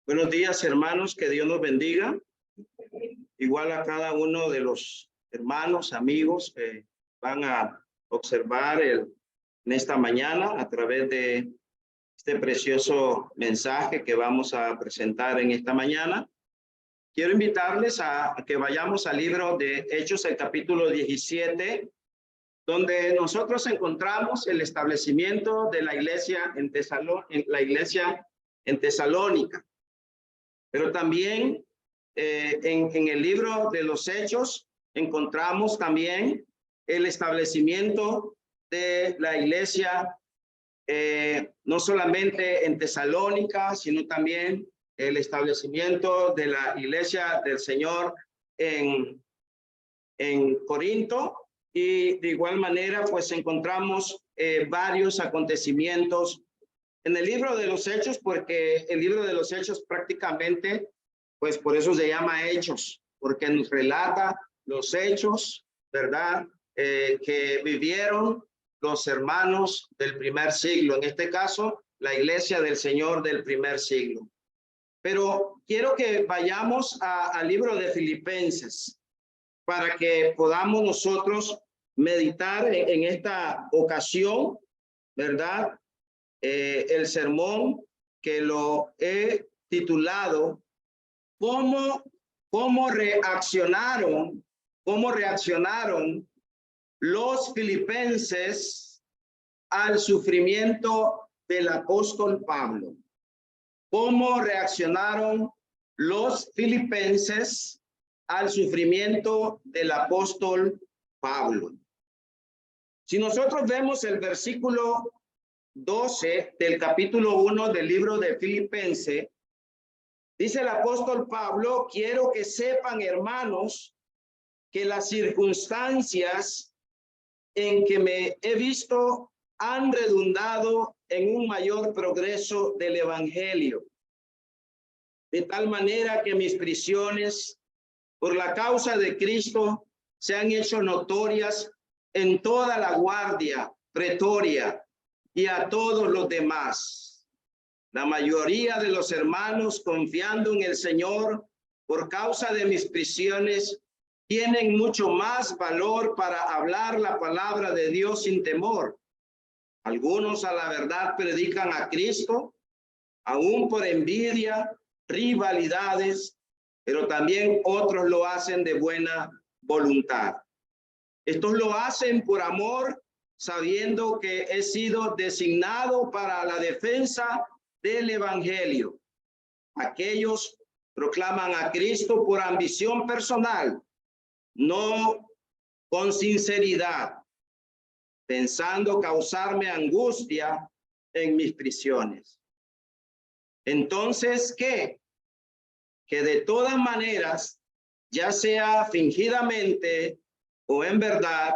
Buenos días, hermanos, que Dios nos bendiga. Igual a cada uno de los hermanos, amigos que van a observar en esta mañana a través de este precioso mensaje que vamos a presentar en esta mañana. Quiero invitarles a que vayamos al libro de Hechos, el capítulo 17, donde nosotros encontramos el establecimiento de la iglesia en Tesalónica. Pero también en el libro de los Hechos encontramos también el establecimiento de la iglesia, no solamente en Tesalónica, sino también el establecimiento de la iglesia del Señor en Corinto. Y de igual manera, pues encontramos varios acontecimientos en el libro de los Hechos, porque el libro de los Hechos prácticamente, pues por eso se llama Hechos, porque nos relata los hechos, ¿verdad? Que vivieron los hermanos del primer siglo, en este caso, la iglesia del Señor del primer siglo. Pero quiero que vayamos al libro de Filipenses para que podamos nosotros meditar en esta ocasión, ¿verdad? El sermón que lo he titulado ¿Cómo reaccionaron los filipenses al sufrimiento del apóstol Pablo? ¿Cómo reaccionaron los filipenses al sufrimiento del apóstol Pablo? Si nosotros vemos el versículo 12 del capítulo 1 del libro de Filipenses, dice el apóstol Pablo: quiero que sepan, hermanos, que las circunstancias en que me he visto han redundado en un mayor progreso del evangelio, de tal manera que mis prisiones por la causa de Cristo se han hecho notorias en toda la guardia pretoria y a todos los demás. La mayoría de los hermanos, confiando en el Señor por causa de mis prisiones, tienen mucho más valor para hablar la palabra de Dios sin temor. Algunos a la verdad predican a Cristo, aún por envidia, rivalidades, pero también otros lo hacen de buena voluntad. Estos lo hacen por amor, sabiendo que he sido designado para la defensa del evangelio. Aquellos proclaman a Cristo por ambición personal, no con sinceridad, pensando causarme angustia en mis prisiones. Entonces, ¿qué? Que de todas maneras, ya sea fingidamente o en verdad,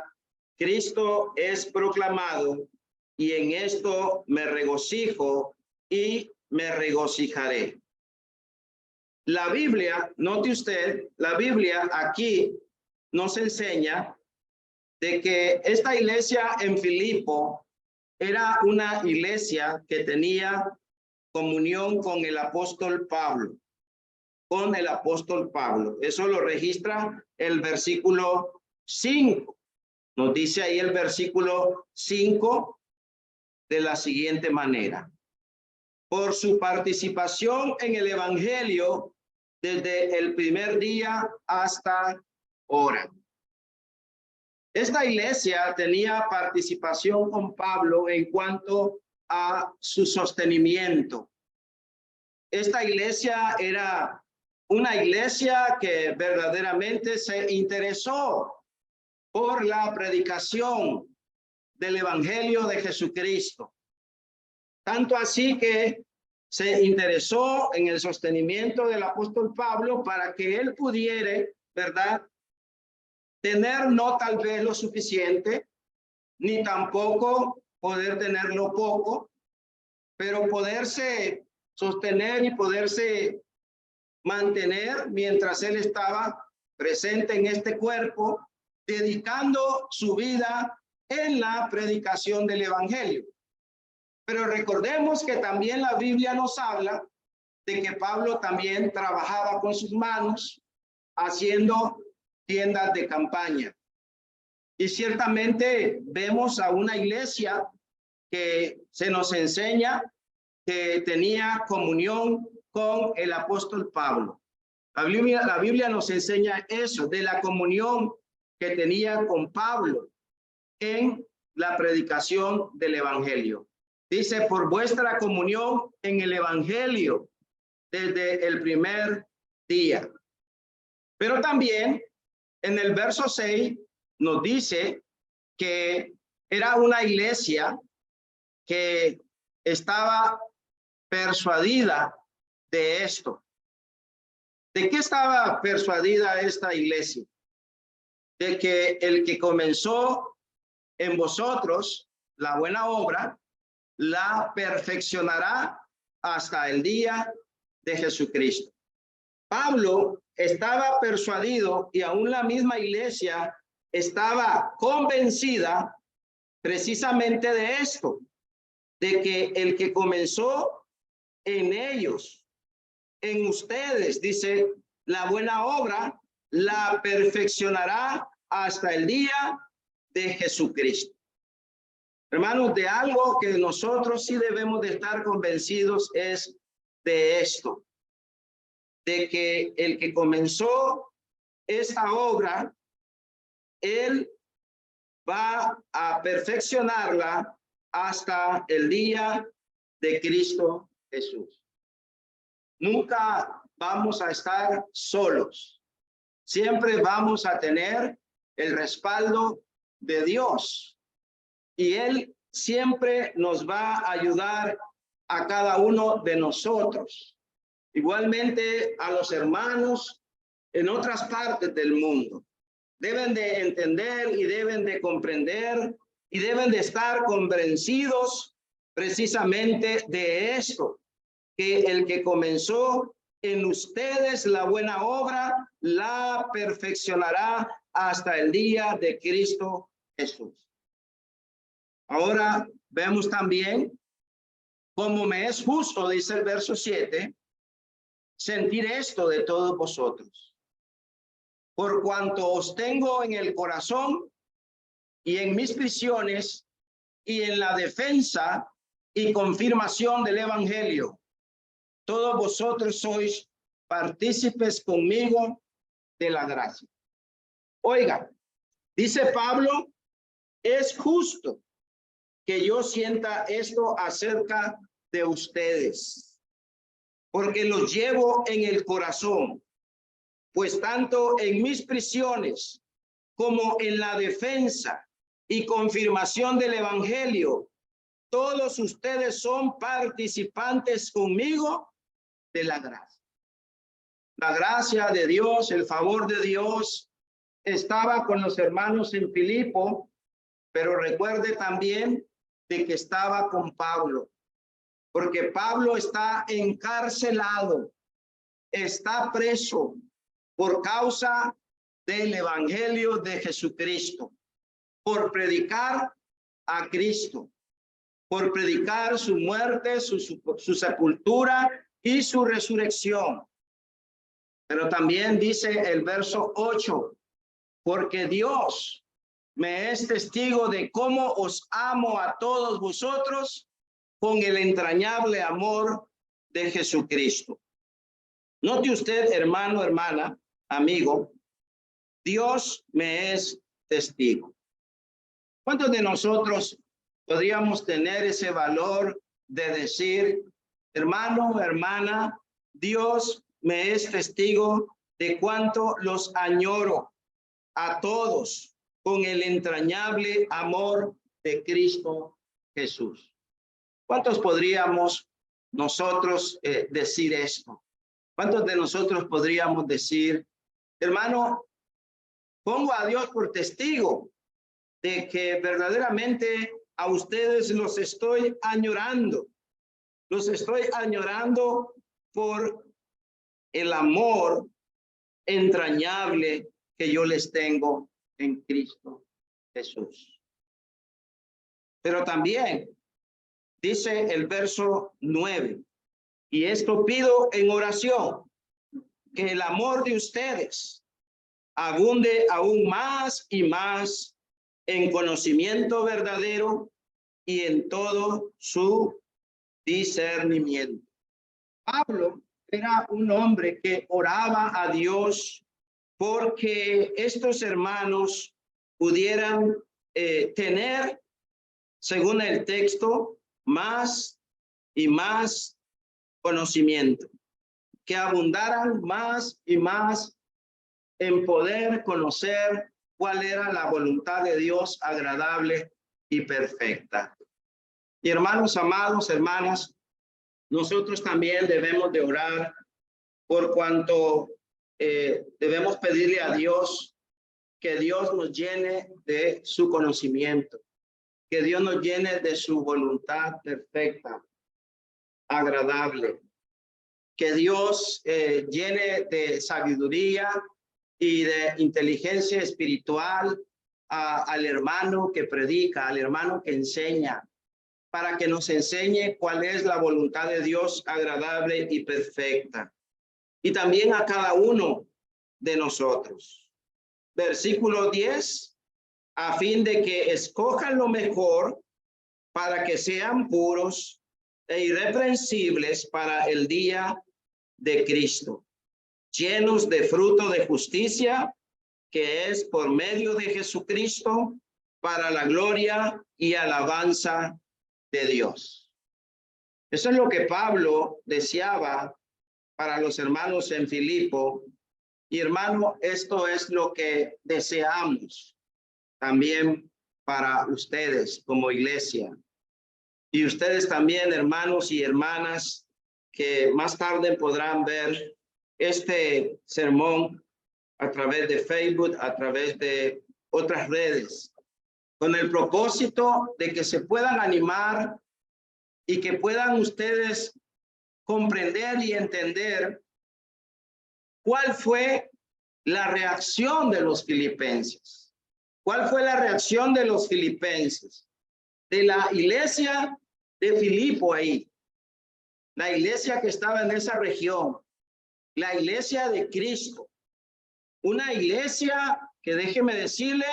Cristo es proclamado, y en esto me regocijo y me regocijaré. La Biblia, note usted, la Biblia aquí nos enseña de que esta iglesia en Filipo era una iglesia que tenía comunión con el apóstol Pablo, Eso lo registra el versículo 5. Nos dice ahí el versículo 5 de la siguiente manera: por su participación en el evangelio desde el primer día hasta ahora. Esta iglesia tenía participación con Pablo en cuanto a su sostenimiento. Esta iglesia era una iglesia que verdaderamente se interesó por la predicación del evangelio de Jesucristo. Tanto así que se interesó en el sostenimiento del apóstol Pablo para que él pudiera, ¿verdad?, tener no tal vez lo suficiente, ni tampoco poder tener lo poco, pero poderse sostener y poderse mantener mientras él estaba presente en este cuerpo, dedicando su vida en la predicación del evangelio. Pero recordemos que también la Biblia nos habla de que Pablo también trabajaba con sus manos haciendo tiendas de campaña. Y ciertamente vemos a una iglesia que se nos enseña que tenía comunión con el apóstol Pablo. La Biblia nos enseña eso, de la comunión que tenía con Pablo en la predicación del evangelio. Dice, por vuestra comunión en el evangelio desde el primer día. Pero también en el verso 6 nos dice que era una iglesia que estaba persuadida de esto. ¿De qué estaba persuadida esta iglesia? De que el que comenzó en vosotros la buena obra, la perfeccionará hasta el día de Jesucristo. Pablo estaba persuadido y aún la misma iglesia estaba convencida precisamente de esto, de que el que comenzó en ellos, en ustedes, dice, la buena obra, la perfeccionará hasta el día de Jesucristo. Hermanos, de algo que nosotros sí debemos de estar convencidos es de esto, de que el que comenzó esta obra, él va a perfeccionarla hasta el día de Cristo Jesús. Nunca vamos a estar solos. Siempre vamos a tener el respaldo de Dios. Y Él siempre nos va a ayudar a cada uno de nosotros. Igualmente a los hermanos en otras partes del mundo. Deben de entender y deben de comprender y deben de estar convencidos precisamente de esto, que el que comenzó en ustedes la buena obra, la perfeccionará hasta el día de Cristo Jesús. Ahora vemos también cómo me es justo, dice el verso 7, sentir esto de todos vosotros. Por cuanto os tengo en el corazón y en mis prisiones y en la defensa y confirmación del evangelio, todos vosotros sois partícipes conmigo de la gracia. Oiga, dice Pablo, es justo que yo sienta esto acerca de ustedes, porque los llevo en el corazón, pues tanto en mis prisiones como en la defensa y confirmación del evangelio, todos ustedes son participantes conmigo de la gracia. La gracia de Dios, el favor de Dios estaba con los hermanos en Filipo, pero recuerde también de que estaba con Pablo, porque Pablo está encarcelado, está preso por causa del evangelio de Jesucristo, por predicar a Cristo, por predicar su muerte, su sepultura y su resurrección. Pero también dice el verso 8, porque Dios me es testigo de cómo os amo a todos vosotros con el entrañable amor de Jesucristo. Note usted, hermano, hermana, amigo, Dios me es testigo. ¿Cuántos de nosotros podríamos tener ese valor de decir, hermano, hermana, Dios me es testigo de cuánto los añoro a todos con el entrañable amor de Cristo Jesús? ¿Cuántos podríamos nosotros decir esto? ¿Cuántos de nosotros podríamos decir, hermano, pongo a Dios por testigo de que verdaderamente a ustedes los estoy añorando? Los estoy añorando por el amor entrañable que yo les tengo en Cristo Jesús. Pero también dice el verso 9, Y esto pido en oración, que el amor de ustedes abunde aún más y más en conocimiento verdadero y en todo su discernimiento. Pablo era un hombre que oraba a Dios porque estos hermanos pudieran tener, según el texto, más y más conocimiento, que abundaran más y más en poder conocer cuál era la voluntad de Dios agradable y perfecta. Y hermanos amados, hermanas, nosotros también debemos de orar por cuanto debemos pedirle a Dios que Dios nos llene de su conocimiento, que Dios nos llene de su voluntad perfecta, agradable, que Dios llene de sabiduría y de inteligencia espiritual al hermano que predica, al hermano que enseña, para que nos enseñe cuál es la voluntad de Dios agradable y perfecta. Y también a cada uno de nosotros. Versículo 10, a fin de que escojan lo mejor para que sean puros e irreprensibles para el día de Cristo, llenos de fruto de justicia, que es por medio de Jesucristo, para la gloria y alabanza de Dios. Eso es lo que Pablo deseaba para los hermanos en Filipo. Y hermano, esto es lo que deseamos también para ustedes como iglesia. Y ustedes también, hermanos y hermanas, que más tarde podrán ver este sermón a través de Facebook, a través de otras redes, con el propósito de que se puedan animar y que puedan ustedes comprender y entender cuál fue la reacción de los filipenses. ¿Cuál fue la reacción de los filipenses? De la iglesia de Filipo ahí. La iglesia que estaba en esa región. La iglesia de Cristo. Una iglesia que, déjeme decirle,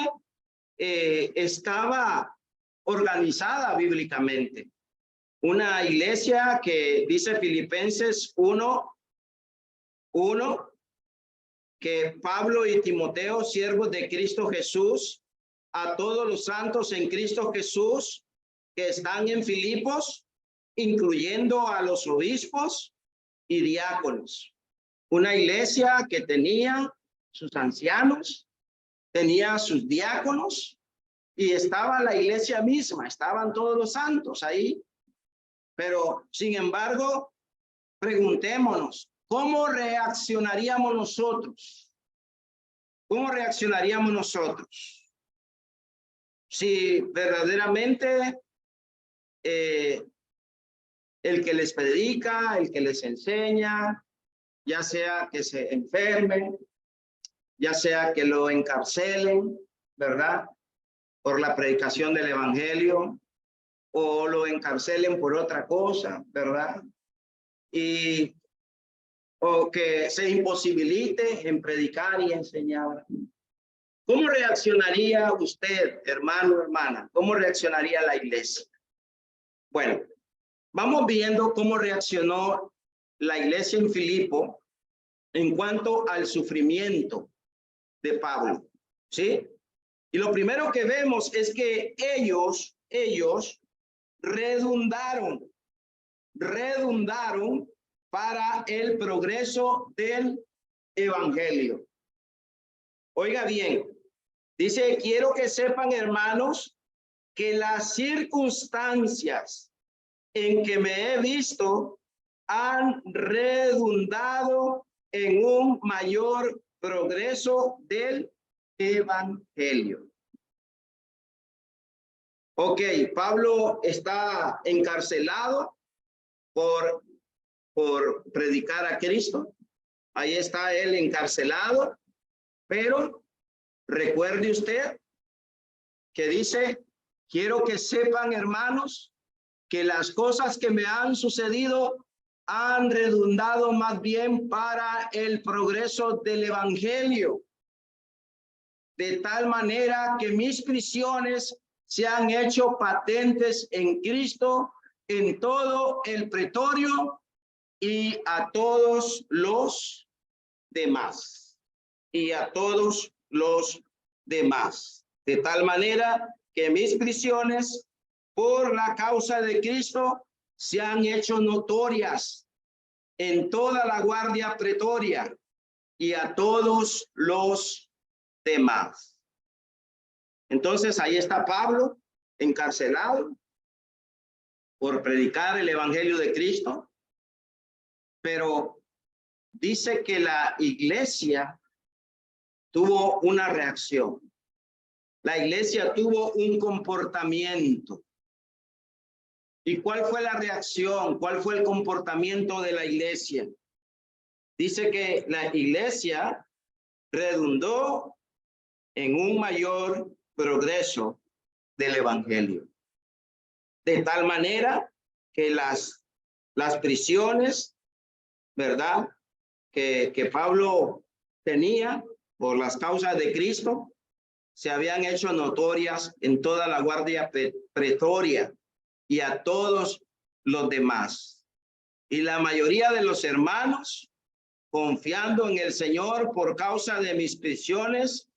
estaba organizada bíblicamente. Una iglesia que dice Filipenses 1:1, que Pablo y Timoteo, siervos de Cristo Jesús, a todos los santos en Cristo Jesús que están en Filipos, incluyendo a los obispos y diáconos. Una iglesia que tenía sus ancianos, tenía sus diáconos, y estaba la iglesia misma, estaban todos los santos ahí. Pero, sin embargo, preguntémonos, ¿cómo reaccionaríamos nosotros? ¿Cómo reaccionaríamos nosotros? Si verdaderamente el que les predica, el que les enseña, ya sea que se enfermen, ya sea que lo encarcelen, ¿verdad? Por la predicación del evangelio, o lo encarcelen por otra cosa, ¿verdad? O que se imposibilite en predicar y enseñar. ¿Cómo reaccionaría usted, hermano, hermana? ¿Cómo reaccionaría la iglesia? Bueno, vamos viendo cómo reaccionó la iglesia en Filipo en cuanto al sufrimiento de Pablo, ¿sí? Y lo primero que vemos es que ellos redundaron para el progreso del evangelio. Oiga bien, dice, quiero que sepan, hermanos, que las circunstancias en que me he visto han redundado en un mayor progreso del evangelio. Ok, Pablo está encarcelado por predicar a Cristo. Ahí está él encarcelado, pero recuerde usted que dice, quiero que sepan, hermanos, que las cosas que me han sucedido han redundado más bien para el progreso del evangelio, de tal manera que mis prisiones se han hecho patentes en Cristo en todo el pretorio y a todos los demás. Y a todos los demás. De tal manera que mis prisiones por la causa de Cristo se han hecho notorias en toda la guardia pretoria y a todos los demás. Entonces ahí está Pablo encarcelado por predicar el evangelio de Cristo, pero dice que la iglesia tuvo una reacción. La iglesia tuvo un comportamiento. ¿Y cuál fue la reacción? ¿Cuál fue el comportamiento de la iglesia? Dice que la iglesia redundó en un mayor progreso del evangelio. De tal manera que las prisiones, ¿verdad? Que Pablo tenía por las causas de Cristo, se habían hecho notorias en toda la guardia pretoria y a todos los demás. Y la mayoría de los hermanos, confiando en el Señor por causa de mis prisiones,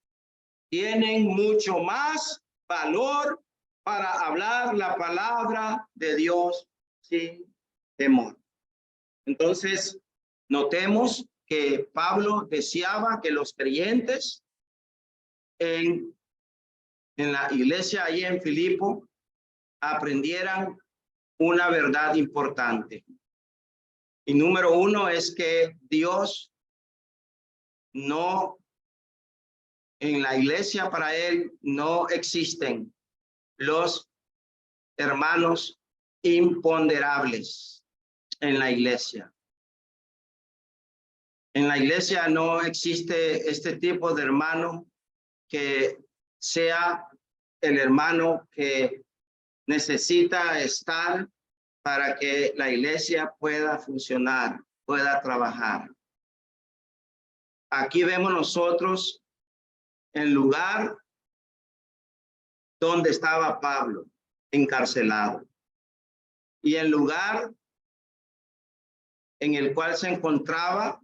tienen mucho más valor para hablar la palabra de Dios sin temor. Entonces, notemos que Pablo deseaba que los creyentes en la iglesia ahí en Filipo aprendieran una verdad importante. Y número uno es que Dios no, en la iglesia para él no existen los hermanos imponderables en la iglesia. En la iglesia no existe este tipo de hermano que sea el hermano que necesita estar para que la iglesia pueda funcionar, pueda trabajar. Aquí vemos nosotros el lugar donde estaba Pablo, encarcelado, y el lugar en el cual se encontraba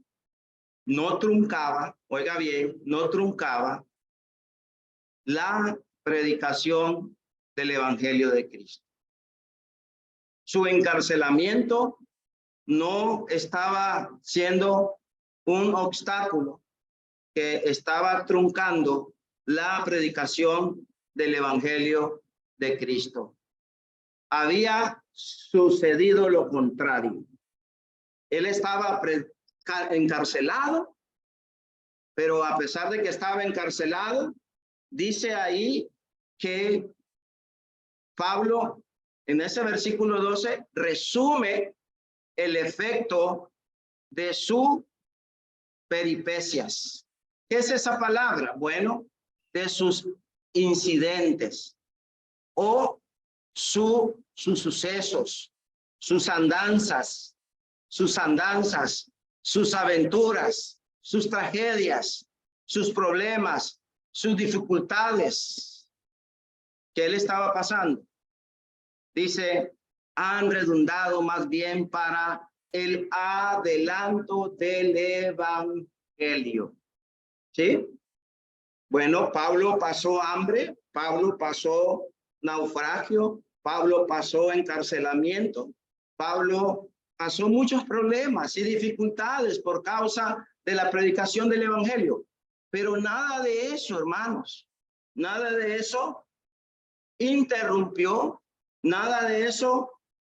no truncaba, oiga bien, no truncaba la predicación del evangelio de Cristo. Su encarcelamiento no estaba siendo un obstáculo que estaba truncando la predicación del evangelio de Cristo. Había sucedido lo contrario. Él estaba encarcelado, pero a pesar de que estaba encarcelado, dice ahí que Pablo en ese versículo 12 resume el efecto de sus peripecias. ¿Qué es esa palabra? Bueno, de sus incidentes o sus sucesos, sus andanzas, sus aventuras, sus tragedias, sus problemas, sus dificultades que él estaba pasando. Dice, han redundado más bien para el adelanto del evangelio. ¿Sí? Bueno, Pablo pasó hambre, Pablo pasó naufragio, Pablo pasó encarcelamiento, Pablo pasó muchos problemas y dificultades por causa de la predicación del evangelio. Pero nada de eso, hermanos, nada de eso interrumpió, nada de eso,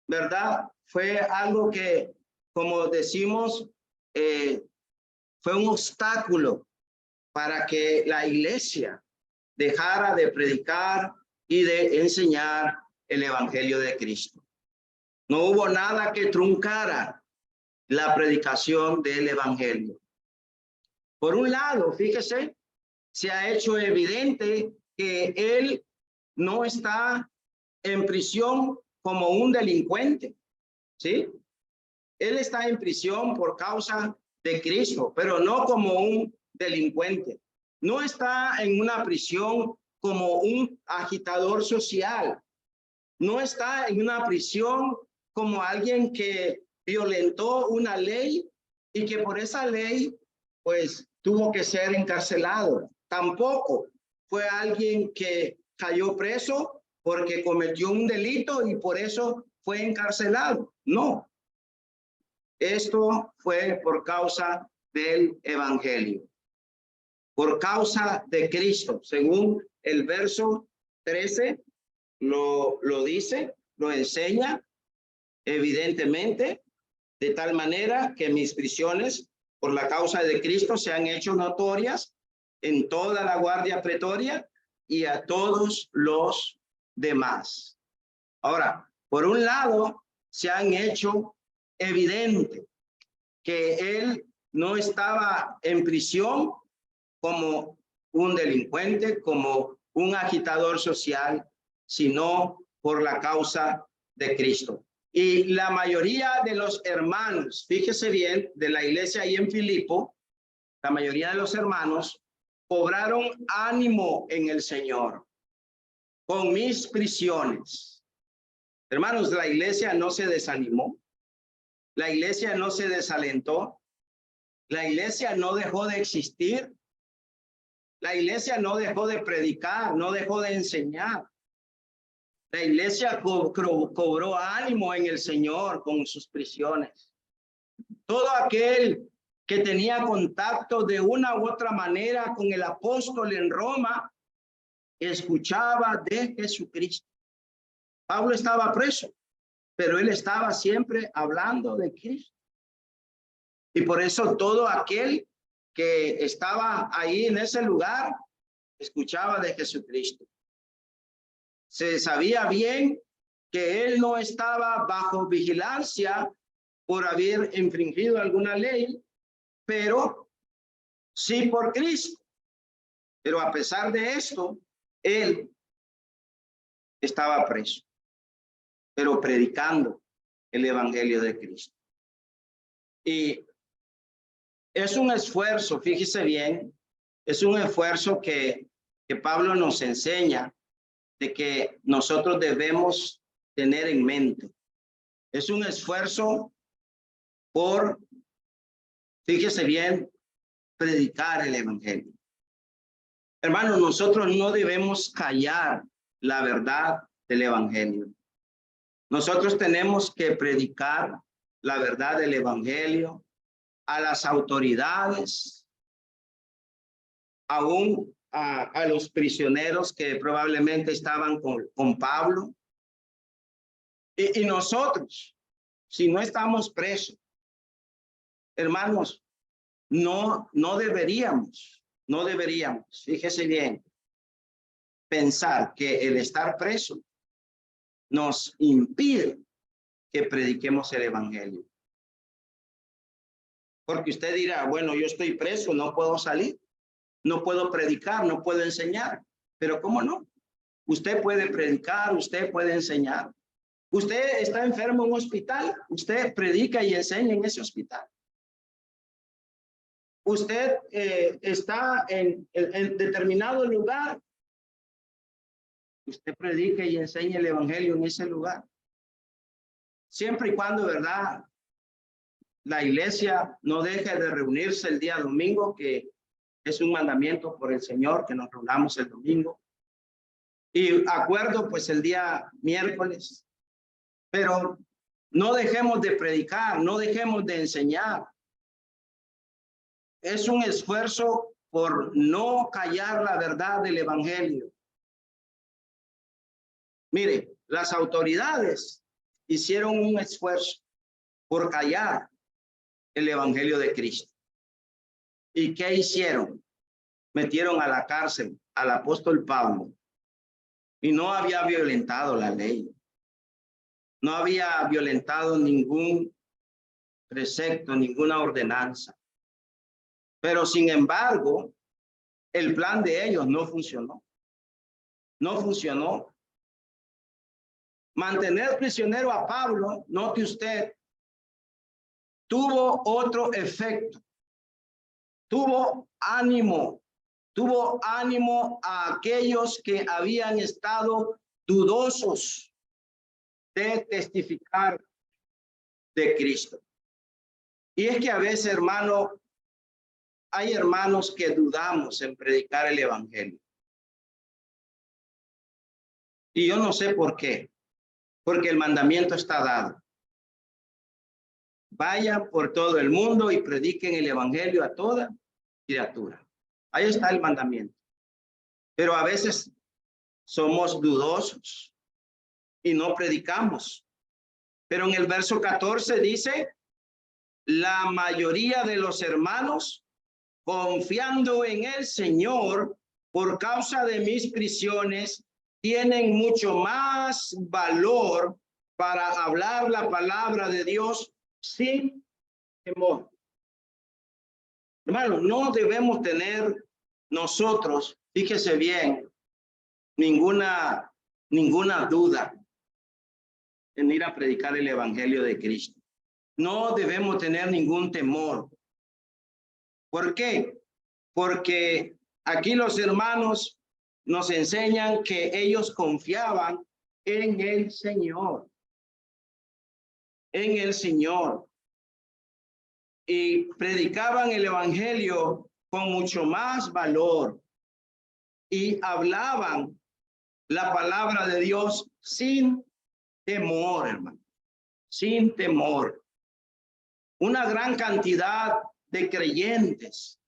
¿verdad? Fue algo que, como decimos, fue un obstáculo para que la iglesia dejara de predicar y de enseñar el evangelio de Cristo. No hubo nada que truncara la predicación del evangelio. Por un lado, fíjese, se ha hecho evidente que él no está en prisión como un delincuente, ¿sí? Él está en prisión por causa de Cristo, pero no como un delincuente. No está en una prisión como un agitador social. No está en una prisión como alguien que violentó una ley y que por esa ley, pues, tuvo que ser encarcelado. Tampoco fue alguien que cayó preso porque cometió un delito y por eso fue encarcelado. No. Esto fue por causa del evangelio, por causa de Cristo, según el verso 13 lo dice, lo enseña evidentemente, de tal manera que mis prisiones por la causa de Cristo se han hecho notorias en toda la guardia pretoria y a todos los demás. Ahora, por un lado, se han hecho evidente que él no estaba en prisión como un delincuente, como un agitador social, sino por la causa de Cristo. Y la mayoría de los hermanos, fíjese bien, de la iglesia ahí en Filipo, la mayoría de los hermanos cobraron ánimo en el Señor con mis prisiones. Hermanos, la iglesia no se desanimó, la iglesia no se desalentó, la iglesia no dejó de existir, la iglesia no dejó de predicar, no dejó de enseñar. La iglesia cobró ánimo en el Señor con sus prisiones. Todo aquel que tenía contacto de una u otra manera con el apóstol en Roma, escuchaba de Jesucristo. Pablo estaba preso, pero él estaba siempre hablando de Cristo. Y por eso todo aquel que estaba ahí en ese lugar, escuchaba de Jesucristo. Se sabía bien que él no estaba bajo vigilancia por haber infringido alguna ley, pero sí por Cristo. Pero a pesar de esto, él estaba preso, pero predicando el evangelio de Cristo. Y es un esfuerzo, fíjese bien, es un esfuerzo que Pablo nos enseña de que nosotros debemos tener en mente. Es un esfuerzo por, fíjese bien, predicar el evangelio. Hermanos, nosotros no debemos callar la verdad del evangelio. Nosotros tenemos que predicar la verdad del evangelio a las autoridades, aún a los prisioneros que probablemente estaban con Pablo. Y nosotros, si no estamos presos, hermanos, no deberíamos, fíjese bien, pensar que el estar preso nos impide que prediquemos el evangelio. Porque usted dirá, bueno, yo estoy preso, no puedo salir, no puedo predicar, no puedo enseñar. Pero ¿cómo no? Usted puede predicar, usted puede enseñar. Usted está enfermo en un hospital, usted predica y enseña en ese hospital. Usted está en determinado lugar, usted predica y enseña el evangelio en ese lugar. Siempre y cuando, ¿verdad?, la iglesia no deje de reunirse el día domingo, que es un mandamiento por el Señor, que nos reunamos el domingo. Y acuerdo, pues, el día miércoles. Pero no dejemos de predicar, no dejemos de enseñar. Es un esfuerzo por no callar la verdad del evangelio. Mire, las autoridades hicieron un esfuerzo por callar el evangelio de Cristo. ¿Y qué hicieron? Metieron a la cárcel al apóstol Pablo y no había violentado la ley. No había violentado ningún precepto, ninguna ordenanza. Pero sin embargo, el plan de ellos no funcionó. No funcionó. Mantener prisionero a Pablo, note usted, tuvo otro efecto. Tuvo ánimo a aquellos que habían estado dudosos de testificar de Cristo. Y es que a veces, hermano, hay hermanos que dudamos en predicar el evangelio. Y yo no sé por qué, porque el mandamiento está dado. Vayan por todo el mundo y prediquen el evangelio a toda criatura. Ahí está el mandamiento. Pero a veces somos dudosos y no predicamos. Pero en el verso 14 dice, la mayoría de los hermanos, confiando en el Señor, por causa de mis prisiones, tienen mucho más valor para hablar la palabra de Dios sin temor. Hermano, no debemos tener nosotros, fíjese bien, ninguna duda en ir a predicar el evangelio de Cristo. No debemos tener ningún temor. ¿Por qué? Porque aquí los hermanos nos enseñan que ellos confiaban en el Señor. En el Señor. Y predicaban el evangelio con mucho más valor. Y hablaban la palabra de Dios sin temor, hermano. Sin temor. Una gran cantidad de creyentes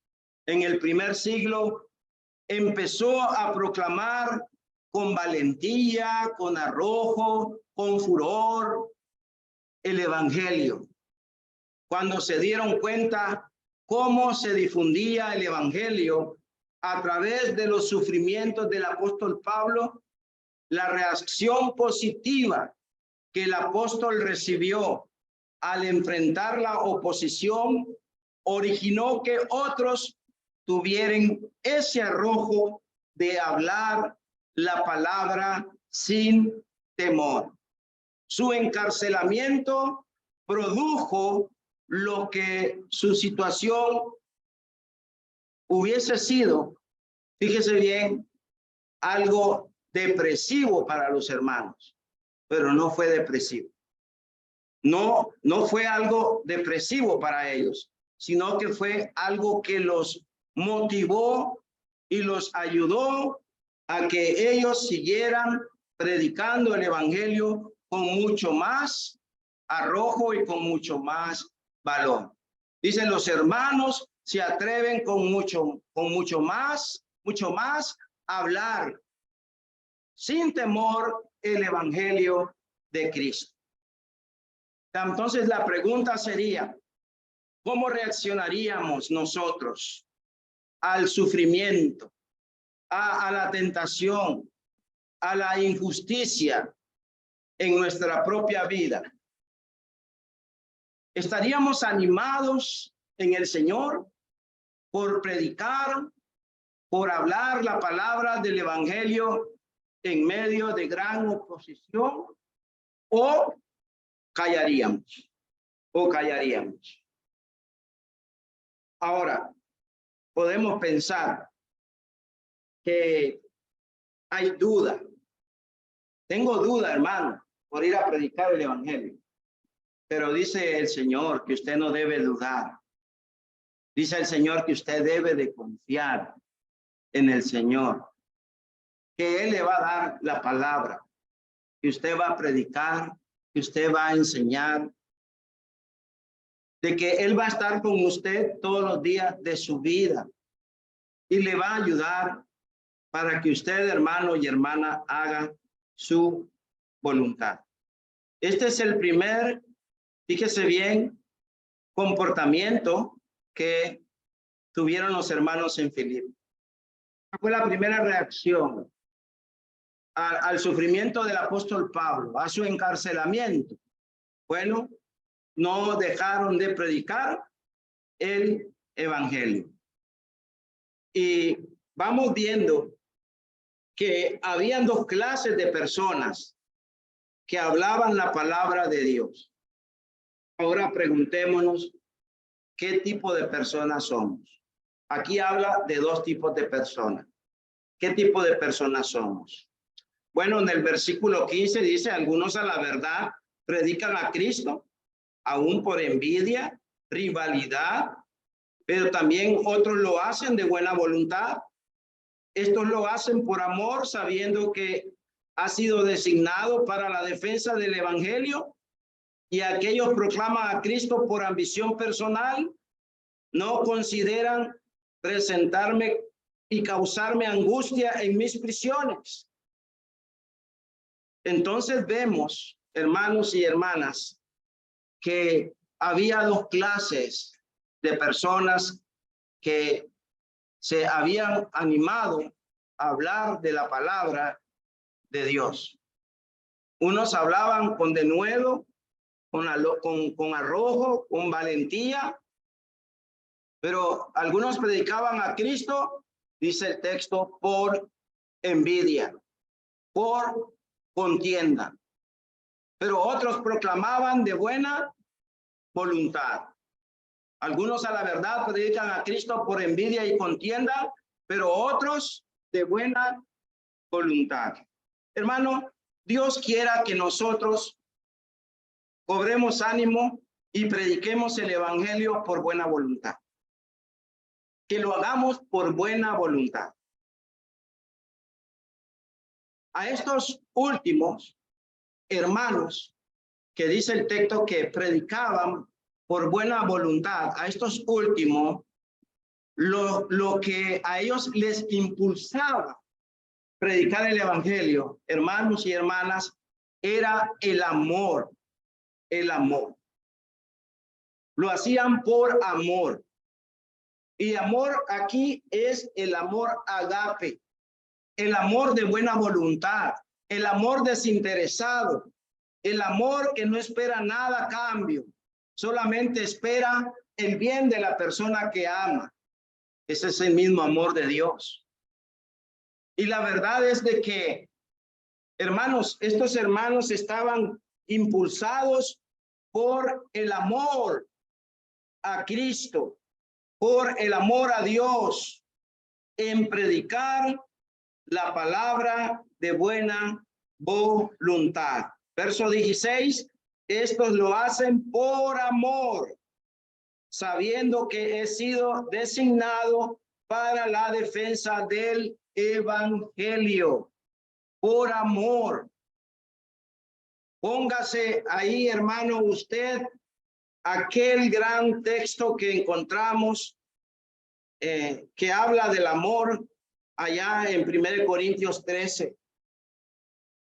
en el primer siglo empezó a proclamar con valentía, con arrojo, con furor el evangelio. Cuando se dieron cuenta cómo se difundía el evangelio a través de los sufrimientos del apóstol Pablo, la reacción positiva que el apóstol recibió al enfrentar la oposición originó que otros tuvieran ese arrojo de hablar la palabra sin temor. Su encarcelamiento produjo lo que su situación hubiese sido, fíjese bien, algo depresivo para los hermanos, pero no fue depresivo. No fue algo depresivo para ellos, sino que fue algo que los motivó y los ayudó a que ellos siguieran predicando el evangelio con mucho más arrojo y con mucho más valor. Dicen, los hermanos se atreven con mucho más a hablar sin temor el evangelio de Cristo. Entonces la pregunta sería, ¿cómo reaccionaríamos nosotros al sufrimiento, a la tentación, a la injusticia en nuestra propia vida? ¿Estaríamos animados en el Señor por predicar, por hablar la palabra del evangelio en medio de gran oposición? ¿O callaríamos? Ahora, podemos pensar que hay duda. Tengo duda, hermano, por ir a predicar el evangelio. Pero dice el Señor que usted no debe dudar. Dice el Señor que usted debe de confiar en el Señor. Que Él le va a dar la palabra. Que usted va a predicar, que usted va a enseñar. De que Él va a estar con usted todos los días de su vida. Y le va a ayudar para que usted, hermano y hermana, haga su voluntad. Este es el primer, fíjese bien, comportamiento que tuvieron los hermanos en Filipo. Fue la primera reacción al sufrimiento del apóstol Pablo, a su encarcelamiento. Bueno, no dejaron de predicar el evangelio. Y vamos viendo que habían dos clases de personas que hablaban la palabra de Dios. Ahora preguntémonos, ¿qué tipo de personas somos? Aquí habla de dos tipos de personas. ¿Qué tipo de personas somos? Bueno, en el versículo 15 dice, algunos a la verdad predican a Cristo, aún por envidia, rivalidad, pero también otros lo hacen de buena voluntad. Estos lo hacen por amor, sabiendo que ha sido designado para la defensa del evangelio, y aquellos proclaman a Cristo por ambición personal, no consideran presentarme y causarme angustia en mis prisiones. Entonces vemos, hermanos y hermanas, que había dos clases de personas que se habían animado a hablar de la palabra de Dios. Unos hablaban con denuedo, con arrojo, con valentía, pero algunos predicaban a Cristo, dice el texto, por envidia, por contienda. Pero otros proclamaban de buena voluntad. Algunos a la verdad predican a Cristo por envidia y contienda, pero otros de buena voluntad. Hermano, Dios quiera que nosotros cobremos ánimo y prediquemos el evangelio por buena voluntad. Que lo hagamos por buena voluntad. A estos últimos hermanos, que dice el texto que predicaban por buena voluntad, a estos últimos, lo que a ellos les impulsaba predicar el evangelio, hermanos y hermanas, era el amor, el amor. Lo hacían por amor. Y amor aquí es el amor agape, el amor de buena voluntad, el amor desinteresado, el amor que no espera nada a cambio, solamente espera el bien de la persona que ama. Ese es el mismo amor de Dios. Y la verdad es de que, hermanos, estos hermanos estaban impulsados por el amor a Cristo, por el amor a Dios, en predicar la palabra de buena voluntad. Verso 16, estos lo hacen por amor, sabiendo que he sido designado para la defensa del evangelio, por amor. Póngase ahí, hermano, usted aquel gran texto que encontramos que habla del amor allá en 1 Corintios 13.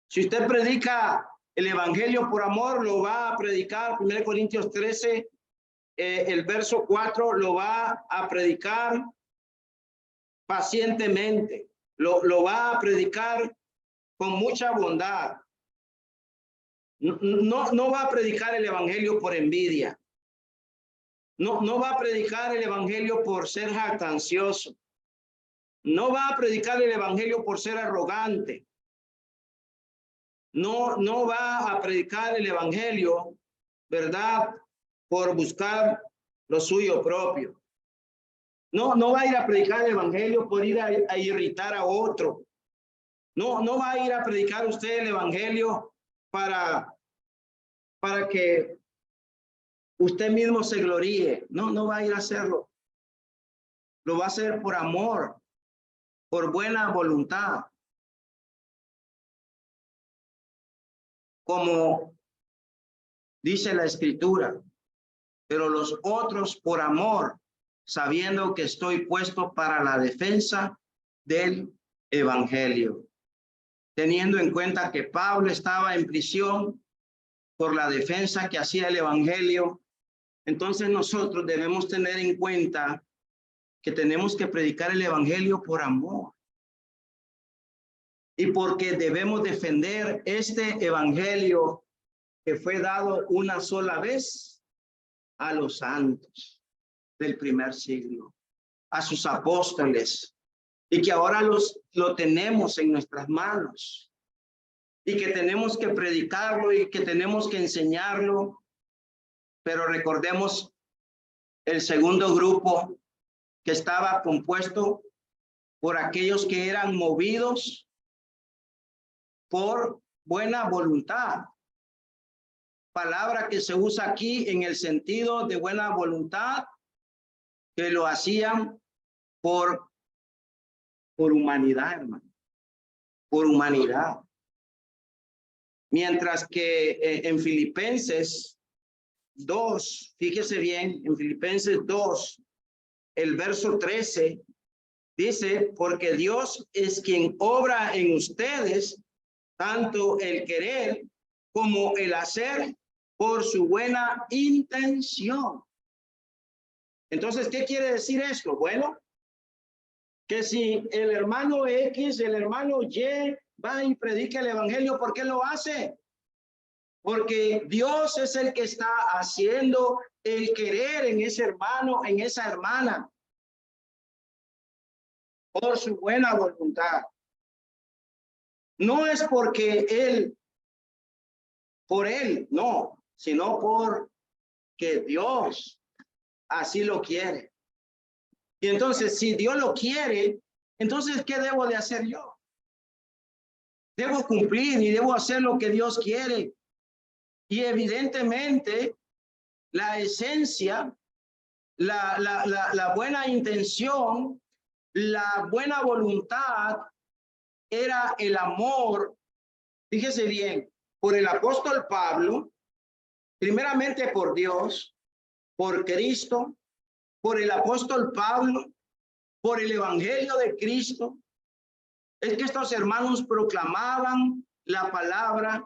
Si usted predica el evangelio por amor, lo va a predicar 1 Corintios 13, el verso 4, lo va a predicar pacientemente, lo va a predicar con mucha bondad. No va a predicar el evangelio por envidia. No va a predicar el evangelio por ser jactancioso. No va a predicar el evangelio por ser arrogante. No va a predicar el evangelio, ¿verdad? Por buscar lo suyo propio. No va a ir a predicar el evangelio por ir a irritar a otro. No va a ir a predicar usted el evangelio para que usted mismo se gloríe. No va a ir a hacerlo. Lo va a hacer por amor, por buena voluntad. Como dice la escritura, pero los otros por amor, sabiendo que estoy puesto para la defensa del evangelio. Teniendo en cuenta que Pablo estaba en prisión por la defensa que hacía el evangelio, entonces nosotros debemos tener en cuenta que tenemos que predicar el evangelio por amor. Y porque debemos defender este evangelio que fue dado una sola vez a los santos del primer siglo, a sus apóstoles, y que ahora lo tenemos en nuestras manos, y que tenemos que predicarlo y que tenemos que enseñarlo, Pero recordemos el segundo grupo, que estaba compuesto por aquellos que eran movidos por buena voluntad. Palabra que se usa aquí en el sentido de buena voluntad, que lo hacían por humanidad, hermano, por humanidad. Mientras que en Filipenses 2, fíjese bien, en Filipenses 2, el verso 13, dice, porque Dios es quien obra en ustedes tanto el querer como el hacer por su buena intención. Entonces, ¿qué quiere decir esto? Bueno, que si el hermano X, el hermano Y va y predica el evangelio, ¿por qué lo hace? Porque Dios es el que está haciendo el querer en ese hermano, en esa hermana, por su buena voluntad. No es porque por él, no, sino porque Dios así lo quiere. Y entonces, si Dios lo quiere, entonces, ¿qué debo de hacer yo? Debo cumplir y debo hacer lo que Dios quiere. Y evidentemente, la esencia, la buena intención, la buena voluntad era el amor, fíjese bien, por el apóstol Pablo, primeramente por Dios, por Cristo, por el apóstol Pablo, por el evangelio de Cristo. Es que estos hermanos proclamaban la palabra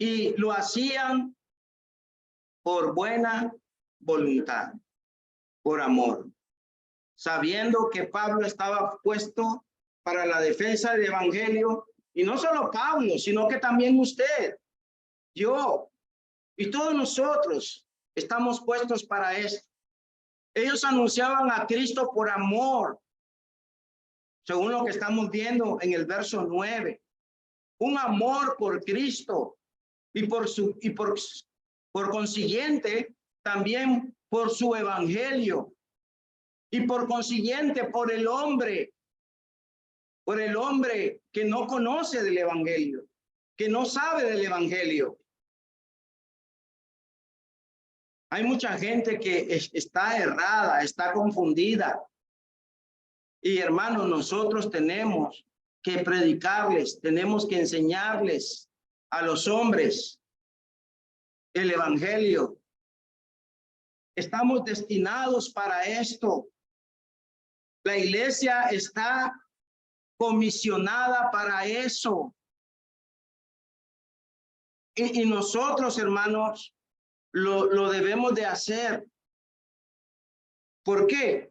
y lo hacían por buena voluntad, por amor, sabiendo que Pablo estaba puesto para la defensa del evangelio, y no solo Pablo, sino que también usted, yo y todos nosotros estamos puestos para esto. Ellos anunciaban a Cristo por amor, según lo que estamos viendo en el verso 9, un amor por Cristo y por consiguiente también por su evangelio y por consiguiente por el hombre que no conoce del evangelio, que no sabe del evangelio. Hay mucha gente que está errada, está confundida. Y hermanos, nosotros tenemos que predicarles, tenemos que enseñarles a los hombres el evangelio. Estamos destinados para esto. La iglesia está comisionada para eso. Y nosotros, hermanos, lo debemos de hacer. ¿Por qué?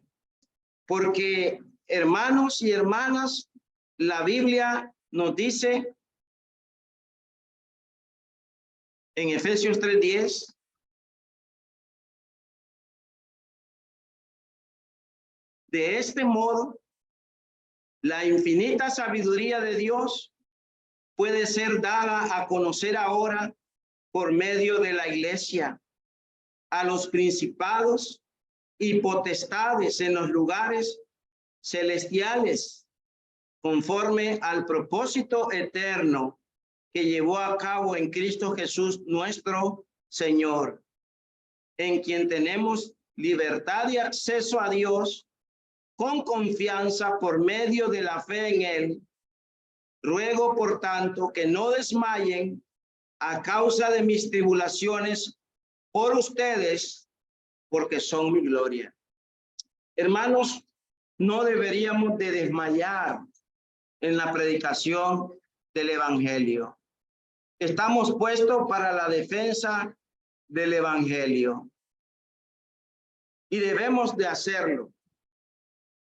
Porque, hermanos y hermanas, la Biblia nos dice en Efesios 3:10, de este modo, la infinita sabiduría de Dios puede ser dada a conocer ahora por medio de la iglesia a los principados y potestades en los lugares celestiales, conforme al propósito eterno que llevó a cabo en Cristo Jesús nuestro Señor, en quien tenemos libertad y acceso a Dios con confianza por medio de la fe en él. Ruego, por tanto, que no desmayen a causa de mis tribulaciones por ustedes, porque son mi gloria. Hermanos, no deberíamos de desmayar en la predicación del evangelio. Estamos puestos para la defensa del evangelio y debemos de hacerlo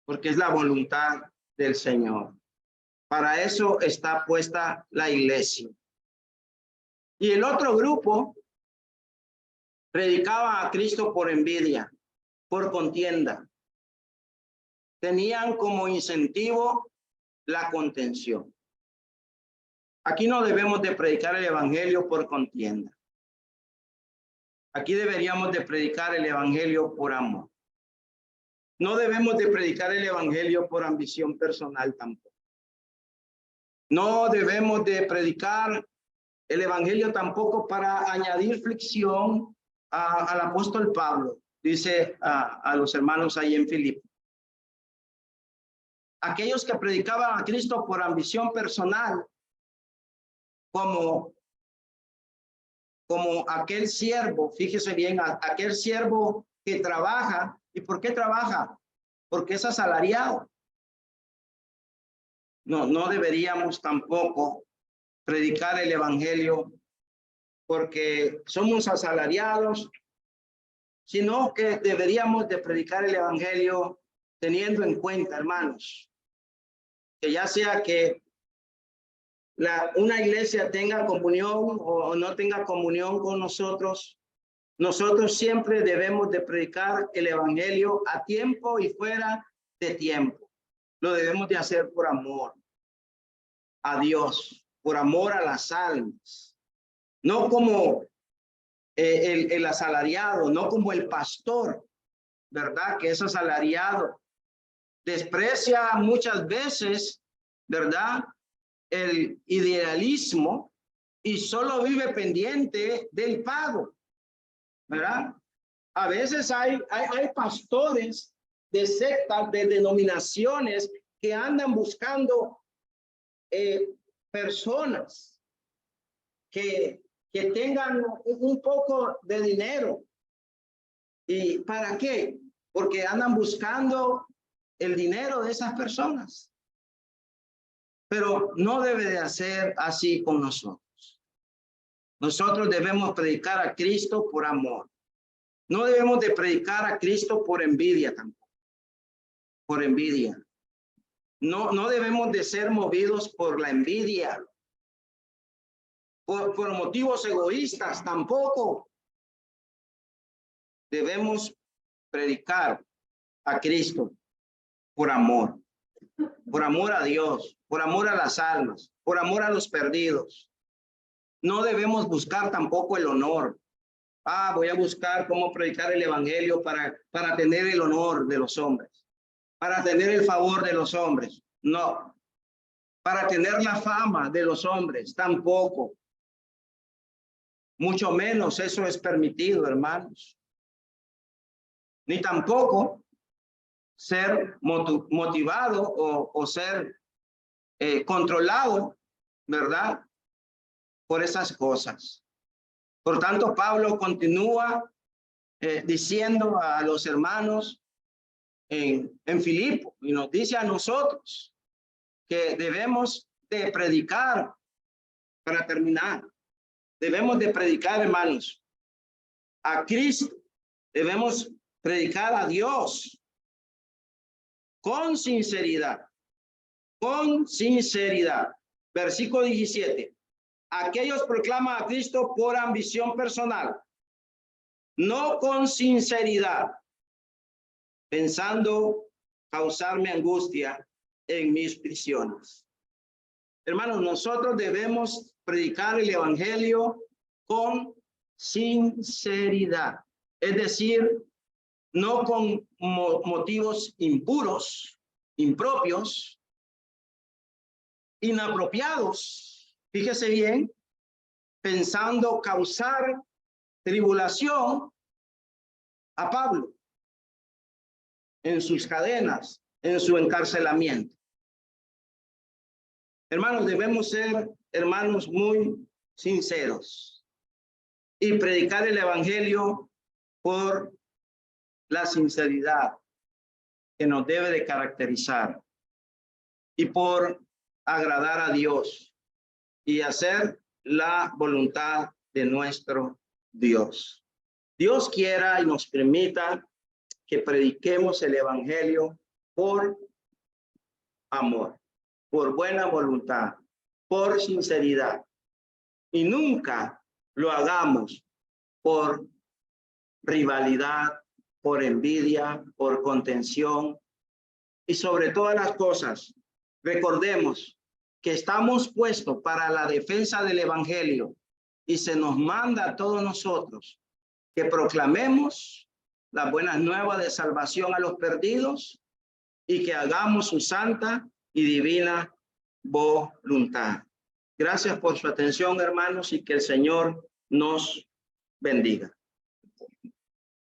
porque es la voluntad del Señor. Para eso está puesta la iglesia. Y el otro grupo predicaba a Cristo por envidia, por contienda. Tenían como incentivo la contención. Aquí no debemos de predicar el evangelio por contienda. Aquí deberíamos de predicar el evangelio por amor. No debemos de predicar el evangelio por ambición personal tampoco. No debemos de predicar el evangelio tampoco para añadir fricción al apóstol Pablo, dice a los hermanos ahí en Filipo. Aquellos que predicaban a Cristo por ambición personal, como aquel siervo, fíjese bien, aquel siervo que trabaja. ¿Y por qué trabaja? Porque es asalariado. No deberíamos tampoco predicar el evangelio porque somos asalariados, sino que deberíamos de predicar el evangelio teniendo en cuenta, hermanos, que ya sea que una iglesia tenga comunión o no tenga comunión con nosotros, nosotros siempre debemos de predicar el evangelio a tiempo y fuera de tiempo. Lo debemos de hacer por amor a Dios, por amor a las almas, no como el asalariado, no como el pastor, ¿verdad? Que es asalariado. Desprecia muchas veces, ¿verdad? El idealismo y solo vive pendiente del pago, ¿verdad? A veces hay pastores de sectas, de denominaciones que andan buscando personas que tengan un poco de dinero. ¿Y para qué? Porque andan buscando el dinero de esas personas. Pero no debe de hacer así con nosotros. Nosotros debemos predicar a Cristo por amor. No debemos de predicar a Cristo por envidia tampoco. Por envidia. No debemos de ser movidos por la envidia. Por motivos egoístas tampoco. Debemos predicar a Cristo por amor a Dios, por amor a las almas, por amor a los perdidos. No debemos buscar tampoco el honor. Voy a buscar cómo predicar el evangelio para tener el honor de los hombres, para tener el favor de los hombres. No, para tener la fama de los hombres, tampoco. Mucho menos eso es permitido, hermanos. Ni tampoco ser motivado o ser controlado, ¿verdad? Por esas cosas. Por tanto, Pablo continúa diciendo a los hermanos en Filipo y nos dice a nosotros que debemos de predicar, para terminar, debemos de predicar, hermanos, a Cristo, debemos predicar a Dios con sinceridad, con sinceridad. Versículo 17. Aquellos proclaman a Cristo por ambición personal, no con sinceridad, pensando causarme angustia en mis prisiones. Hermanos, nosotros debemos predicar el evangelio con sinceridad, es decir, no con motivos impuros, impropios, inapropiados. Fíjese bien, pensando causar tribulación a Pablo en sus cadenas, en su encarcelamiento. Hermanos, debemos ser hermanos muy sinceros y predicar el evangelio por la sinceridad que nos debe de caracterizar y por agradar a Dios y hacer la voluntad de nuestro Dios. Dios quiera y nos permita que prediquemos el evangelio por amor, por buena voluntad, por sinceridad, y nunca lo hagamos por rivalidad, por envidia, por contención. Y sobre todas las cosas, recordemos que estamos puestos para la defensa del evangelio y se nos manda a todos nosotros que proclamemos las buenas nuevas de salvación a los perdidos y que hagamos su santa y divina voluntad. Gracias por su atención, hermanos, y que el Señor nos bendiga.